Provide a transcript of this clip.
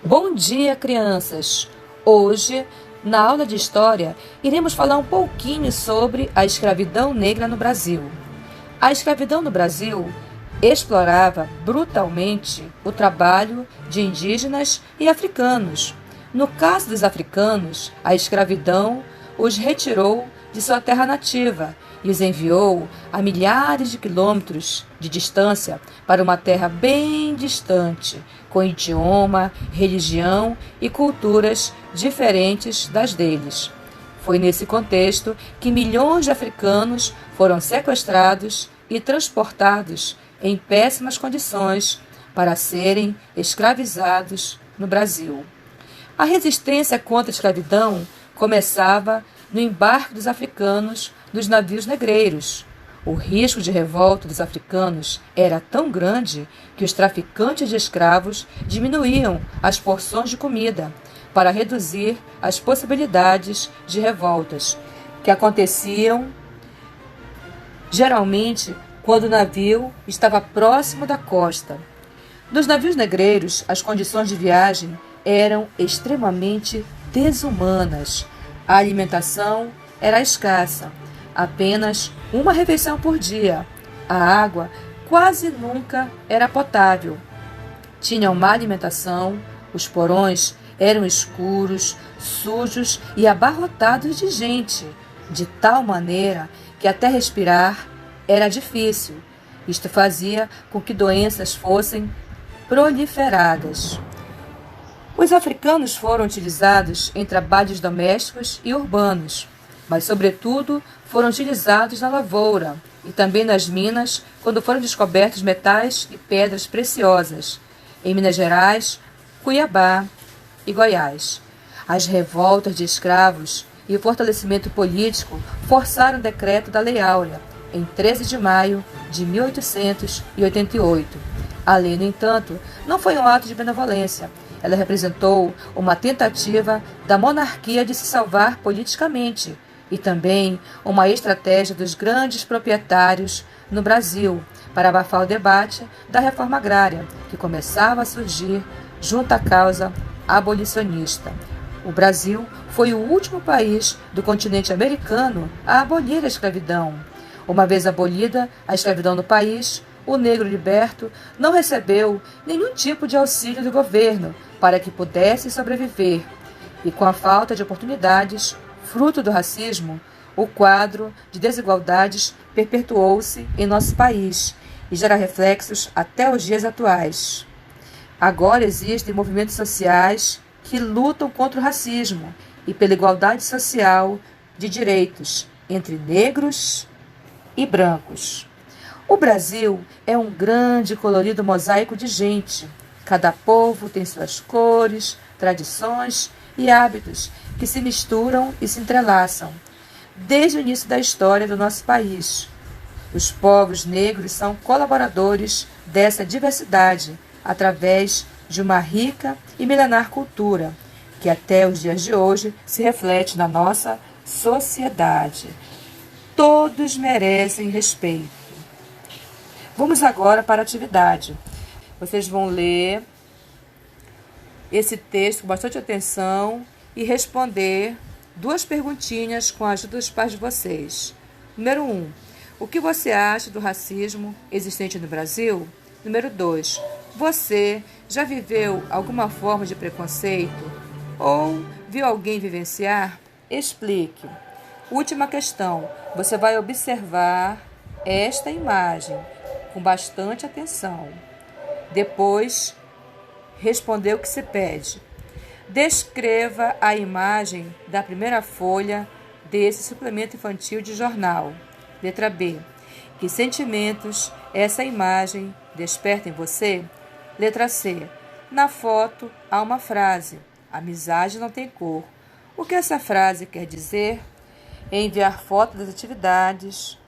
Bom dia, crianças! Hoje, na aula de História, iremos falar um pouquinho sobre a escravidão negra no Brasil. A escravidão no Brasil explorava brutalmente o trabalho de indígenas e africanos. No caso dos africanos, a escravidão os retirou de sua terra nativa e os enviou a milhares de quilômetros de distância para uma terra bem distante, com idioma, religião e culturas diferentes das deles. Foi nesse contexto que milhões de africanos foram sequestrados e transportados em péssimas condições para serem escravizados no Brasil. A resistência contra a escravidão começava no embarque dos africanos nos navios negreiros. O risco de revolta dos africanos era tão grande que os traficantes de escravos diminuíam as porções de comida para reduzir as possibilidades de revoltas, que aconteciam geralmente quando o navio estava próximo da costa. Nos navios negreiros, as condições de viagem eram extremamente desumanas. A alimentação era escassa, apenas uma refeição por dia. A água quase nunca era potável. Tinham má alimentação, os porões eram escuros, sujos e abarrotados de gente, de tal maneira que até respirar era difícil. Isto fazia com que doenças fossem proliferadas. Os africanos foram utilizados em trabalhos domésticos e urbanos, mas, sobretudo, foram utilizados na lavoura e também nas minas quando foram descobertos metais e pedras preciosas, em Minas Gerais, Cuiabá e Goiás. As revoltas de escravos e o fortalecimento político forçaram o decreto da Lei Áurea, em 13 de maio de 1888. A lei, no entanto, não foi um ato de benevolência. Ela representou uma tentativa da monarquia de se salvar politicamente e também uma estratégia dos grandes proprietários no Brasil para abafar o debate da reforma agrária, que começava a surgir junto à causa abolicionista. O Brasil foi o último país do continente americano a abolir a escravidão. Uma vez abolida a escravidão no país, o negro liberto não recebeu nenhum tipo de auxílio do governo para que pudesse sobreviver. E com a falta de oportunidades, fruto do racismo, o quadro de desigualdades perpetuou-se em nosso país e gera reflexos até os dias atuais. Agora existem movimentos sociais que lutam contra o racismo e pela igualdade social de direitos entre negros e brancos. O Brasil é um grande e colorido mosaico de gente. Cada povo tem suas cores, tradições e hábitos que se misturam e se entrelaçam. Desde o início da história do nosso país, os povos negros são colaboradores dessa diversidade através de uma rica e milenar cultura, que até os dias de hoje se reflete na nossa sociedade. Todos merecem respeito. Vamos agora para a atividade. Vocês vão ler esse texto com bastante atenção e responder duas perguntinhas com a ajuda dos pais de vocês. Número 1. O que você acha do racismo existente no Brasil? Número 2. Você já viveu alguma forma de preconceito? Ou viu alguém vivenciar? Explique. Última questão. Você vai observar esta imagem com bastante atenção. Depois, responder o que se pede. Descreva a imagem da primeira folha desse suplemento infantil de jornal. Letra B. Que sentimentos essa imagem desperta em você? Letra C. Na foto há uma frase: amizade não tem cor. O que essa frase quer dizer? Enviar foto das atividades